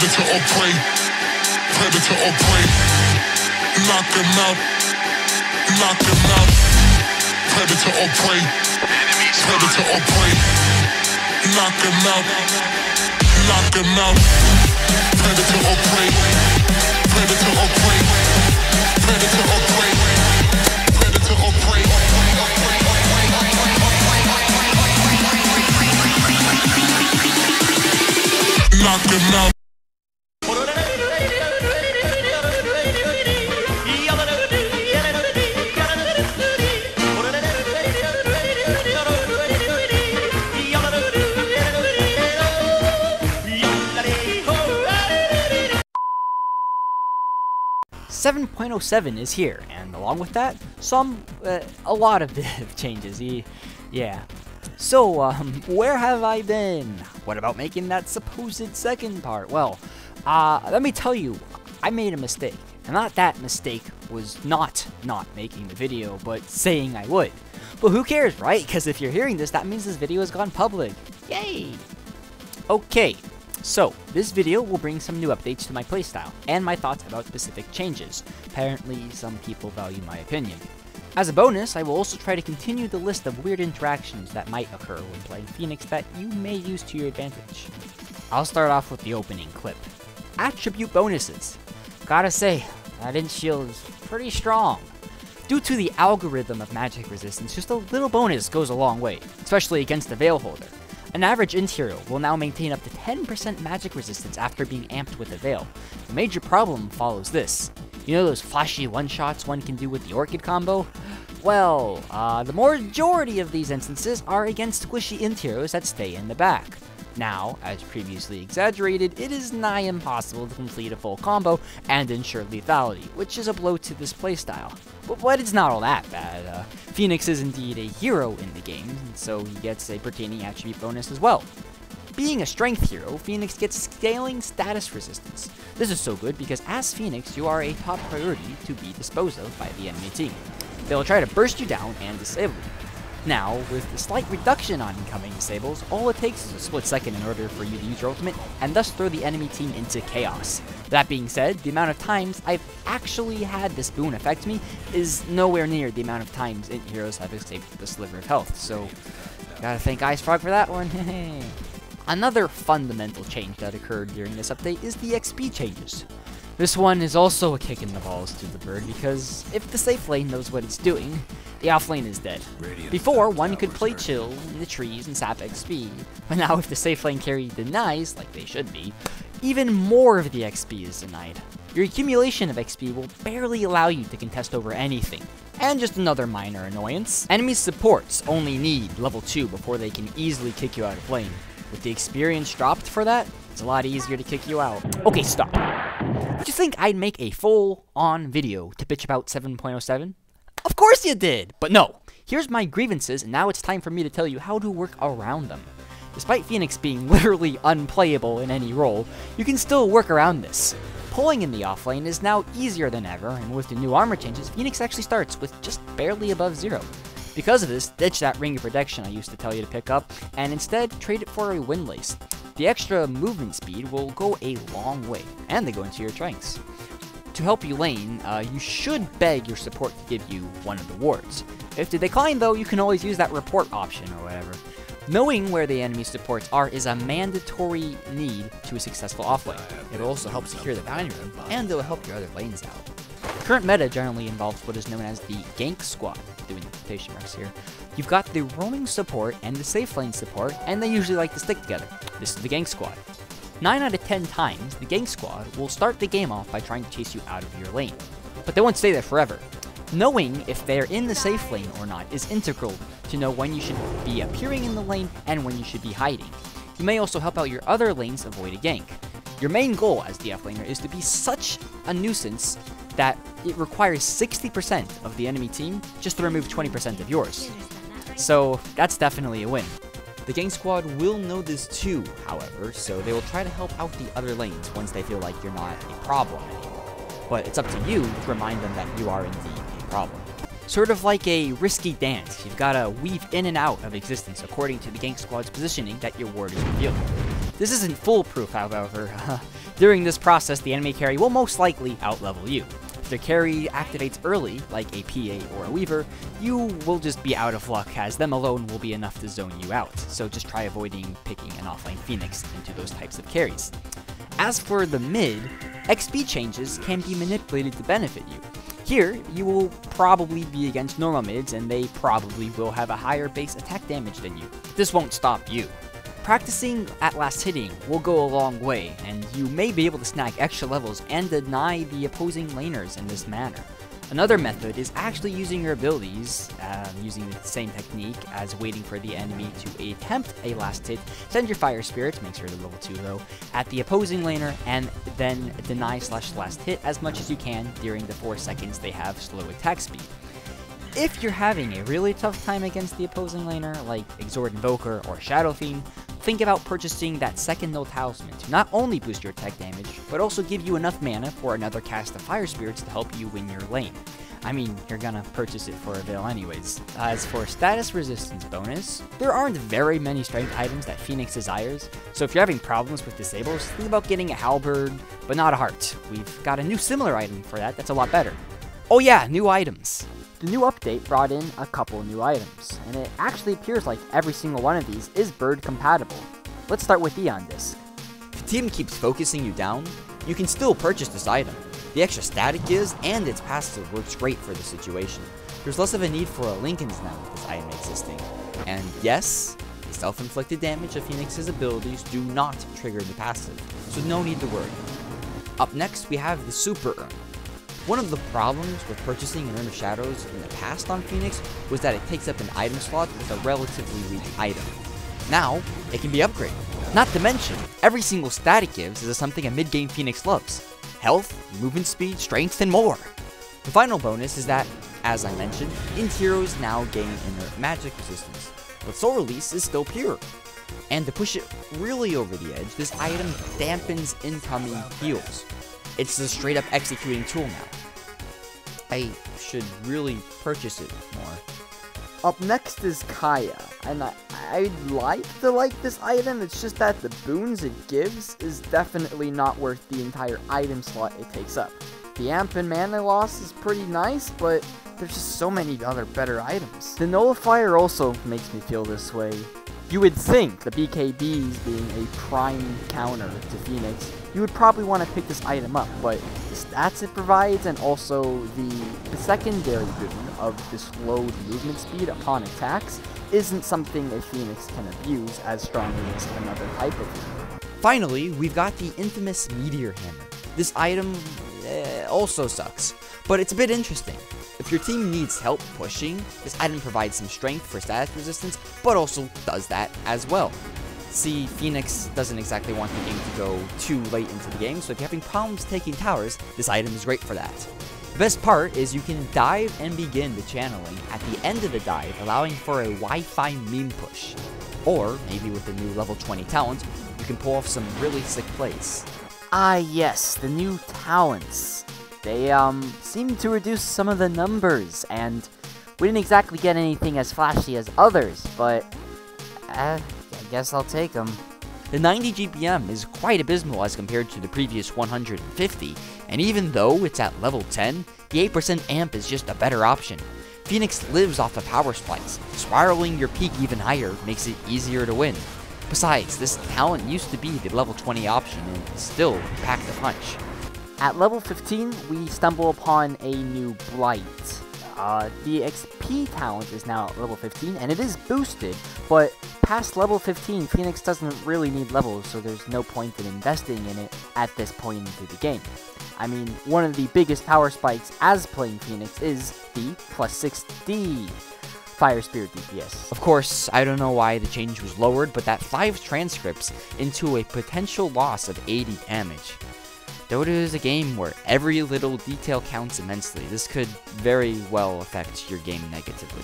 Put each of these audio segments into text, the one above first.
Predator or prey. Predator or prey. Knock him out. Knock him out. Predator or prey. Predator or prey. Knock him out. Knock him out. Predator or prey. Predator or prey. Predator or prey. Predator or prey. Knock him out. 7.07 is here, and along with that, a lot of changes. Yeah. So, where have I been? What about making that supposed second part? Well, let me tell you, I made a mistake. And that mistake was not making the video, but saying I would. But who cares, right? Because if you're hearing this, that means this video has gone public. Yay! Okay, so this video will bring some new updates to my playstyle, and my thoughts about specific changes. Apparently, some people value my opinion. As a bonus, I will also try to continue the list of weird interactions that might occur when playing Phoenix that you may use to your advantage. I'll start off with the opening clip. Attribute bonuses. Gotta say, that int shield is pretty strong. Due to the algorithm of magic resistance, just a little bonus goes a long way, especially against the Veil Holder. An average int hero will now maintain up to 10% magic resistance after being amped with a Veil. The major problem follows this. You know those flashy one-shots one can do with the Orchid combo? Well, the majority of these instances are against squishy int heroes that stay in the back. Now, as previously exaggerated, it is nigh impossible to complete a full combo and ensure lethality, which is a blow to this playstyle. But it's not all that bad. Phoenix is indeed a hero in the game, and so he gets a pertaining attribute bonus as well. Being a strength hero, Phoenix gets scaling status resistance. This is so good because as Phoenix, you are a top priority to be disposed of by the enemy team. They will try to burst you down and disable you. Now, with the slight reduction on incoming disables, all it takes is a split second in order for you to use your ultimate, and thus throw the enemy team into chaos. That being said, the amount of times I've actually had this boon affect me is nowhere near the amount of times int heroes have escaped the sliver of health, so gotta thank ICEFROG for that one. Another fundamental change that occurred during this update is the XP changes. This one is also a kick in the balls to the Bürd, because if the safe lane knows what it's doing, the off lane is dead. Before, one could play chill in the trees and sap XP, but now if the safe lane carry denies, like they should be, even more of the XP is denied. Your accumulation of XP will barely allow you to contest over anything. And just another minor annoyance, enemy supports only need level 2 before they can easily kick you out of lane. With the experience dropped for that, it's a lot easier to kick you out. Okay, stop. Did you think I'd make a full-on video to bitch about 7.07? Of course you did! But no, here's my grievances, and now it's time for me to tell you how to work around them. Despite Phoenix being literally unplayable in any role, you can still work around this. Pulling in the offlane is now easier than ever, and with the new armor changes, Phoenix actually starts with just barely above 0. Because of this, ditch that ring of protection I used to tell you to pick up, and instead trade it for a windlace. The extra movement speed will go a long way, and they go into your tranks. To help you lane, you should beg your support to give you one of the wards. If they decline though, you can always use that report option or whatever. Knowing where the enemy supports are is a mandatory need to a successful offlane. It will also help secure the bounty room, and it will help your other lanes out. Current meta generally involves what is known as the gank squad, doing the quotation marks here. You've got the roaming support and the safe lane support, and they usually like to stick together. This is the gank squad. 9 out of 10 times, the gank squad will start the game off by trying to chase you out of your lane. But they won't stay there forever. Knowing if they're in the safe lane or not is integral to know when you should be appearing in the lane and when you should be hiding. You may also help out your other lanes avoid a gank. Your main goal as the F-laner is to be such a nuisance that it requires 60% of the enemy team just to remove 20% of yours. So that's definitely a win. The gank squad will know this too, however, so they will try to help out the other lanes once they feel like you're not a problem anymore. But it's up to you to remind them that you are indeed a problem. Sort of like a risky dance, you've gotta weave in and out of existence according to the gank squad's positioning that your ward is revealed. This isn't foolproof, however. During this process, the enemy carry will most likely outlevel you. If the carry activates early, like a PA or a Weaver, you will just be out of luck, as them alone will be enough to zone you out, so just try avoiding picking an offlane Phoenix into those types of carries. As for the mid, XP changes can be manipulated to benefit you. Here, you will probably be against normal mids, and they probably will have a higher base attack damage than you. This won't stop you. Practicing at last hitting will go a long way, and you may be able to snag extra levels and deny the opposing laners in this manner. Another method is actually using your abilities, using the same technique as waiting for the enemy to attempt a last hit, send your Fire Spirit, make sure to level 2 though, at the opposing laner, and then deny/last hit as much as you can during the 4 seconds they have slow attack speed. If you're having a really tough time against the opposing laner, like Exort Invoker or Shadow Fiend, think about purchasing that second null talisman to not only boost your attack damage, but also give you enough mana for another cast of Fire Spirits to help you win your lane. I mean, you're gonna purchase it for a Veil anyways. As for status resistance bonus, there aren't very many strength items that Phoenix desires, so if you're having problems with disables, think about getting a Halberd, but not a Heart. We've got a new similar item for that's a lot better. Oh yeah, new items! The new update brought in a couple new items, and it actually appears like every single one of these is Bürd compatible. Let's start with Eon Disc. If the team keeps focusing you down, you can still purchase this item. The extra static gives and its passive works great for the situation. There's less of a need for a Linken's now with this item existing. And yes, the self-inflicted damage of Phoenix's abilities do not trigger the passive, so no need to worry. Up next, we have the Super Urn. One of the problems with purchasing an Urn of Shadows in the past on Phoenix was that it takes up an item slot with a relatively weak item. Now, it can be upgraded. Not to mention, every single stat it gives is something a mid-game Phoenix loves. Health, movement speed, strength, and more. The final bonus is that, as I mentioned, Int heroes now gain inert magic resistance, but Soul Release is still pure. And to push it really over the edge, this item dampens incoming heals. It's a straight up executing tool now. I should really purchase it more. Up next is Kaya, and I'd like to like this item, it's just that the boons it gives is definitely not worth the entire item slot it takes up. The amp and mana loss is pretty nice, but there's just so many other better items. The Nullifier also makes me feel this way. You would think, the BKBs being a prime counter to Phoenix, you would probably want to pick this item up, but the stats it provides and also the secondary boon of the slowed movement speed upon attacks isn't something a Phoenix can abuse as strongly as another type of boon. Finally, we've got the infamous Meteor Hammer. This item also sucks, but it's a bit interesting. If your team needs help pushing, this item provides some strength for status resistance, but also does that as well. See, Phoenix doesn't exactly want the game to go too late into the game, so if you're having problems taking towers, this item is great for that. The best part is you can dive and begin the channeling at the end of the dive, allowing for a Wi-Fi meme push. Or, maybe with the new level 20 talent, you can pull off some really sick plays. Ah yes, the new talents. They seem to reduce some of the numbers, and we didn't exactly get anything as flashy as others, but I guess I'll take them. The 90 GPM is quite abysmal as compared to the previous 150, and even though it's at level 10, the 8% amp is just a better option. Phoenix lives off of power spikes. Spiraling your peak even higher makes it easier to win. Besides, this talent used to be the level 20 option and still packed a punch. At level 15, we stumble upon a new Blight. The XP talent is now at level 15, and it is boosted, but past level 15, Phoenix doesn't really need levels, so there's no point in investing in it at this point into the game. I mean, one of the biggest power spikes as playing Phoenix is the plus 60 Fire Spirit DPS. Of course, I don't know why the change was lowered, but that 5 transcripts into a potential loss of 80 damage. Dota is a game where every little detail counts immensely. This could very well affect your game negatively.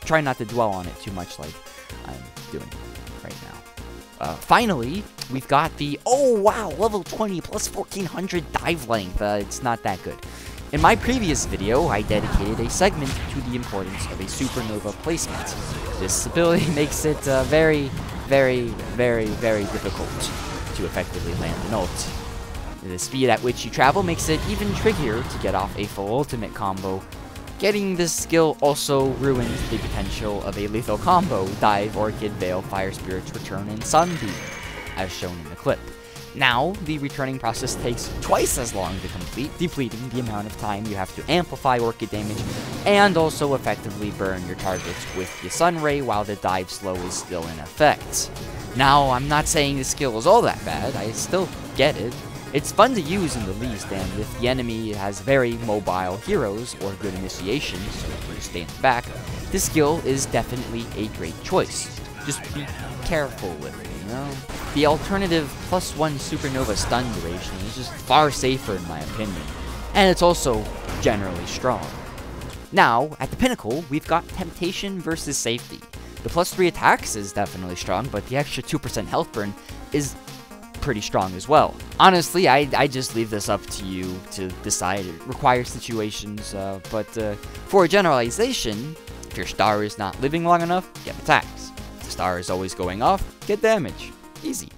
Try not to dwell on it too much like I'm doing right now. Finally, we've got the, oh wow, level 20 plus 1400 dive length. It's not that good. In my previous video, I dedicated a segment to the importance of a supernova placement. This ability makes it very, very, very, very difficult to effectively land an ult. The speed at which you travel makes it even trickier to get off a full ultimate combo. Getting this skill also ruins the potential of a lethal combo, Dive, Orchid, Veil, Fire Spirit's Return, and Sunbeam, as shown in the clip. Now, the returning process takes twice as long to complete, depleting the amount of time you have to amplify Orchid damage, and also effectively burn your targets with the Sun Ray while the dive slow is still in effect. Now, I'm not saying the skill is all that bad, I still get it. It's fun to use in the least, and if the enemy has very mobile heroes or good initiation, so if you stay in the back, this skill is definitely a great choice. Just be careful with it, you know? The alternative +1 supernova stun duration is just far safer in my opinion, and it's also generally strong. Now, at the pinnacle, we've got Temptation versus Safety. The +3 attacks is definitely strong, but the extra 2% health burn is pretty strong as well. Honestly, I just leave this up to you to decide. It requires situations, but for a generalization, if your star is not living long enough, get attacks. If the star is always going off, get damage. Easy.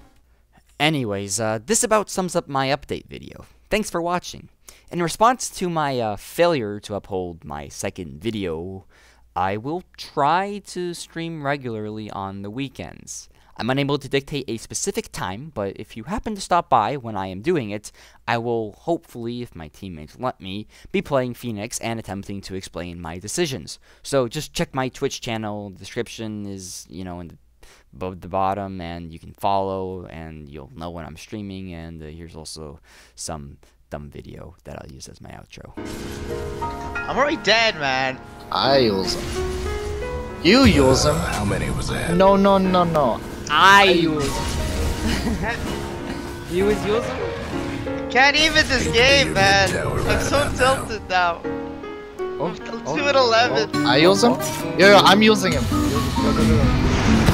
Anyways, this about sums up my update video. Thanks for watching. In response to my failure to upload my second video, I will try to stream regularly on the weekends. I'm unable to dictate a specific time, but if you happen to stop by when I am doing it, I will hopefully, if my teammates let me, be playing Phoenix and attempting to explain my decisions. So just check my Twitch channel, the description is, you know, above the bottom, and you can follow, and you'll know when I'm streaming, and here's also some dumb video that I'll use as my outro. I'm already dead, man. I use them. You use them. How many was that? No. I use them. You was using? Can't even this game, man. I'm so tilted now. Oh, I'm 2 and 11. I use them? Yeah, I'm using him. Go.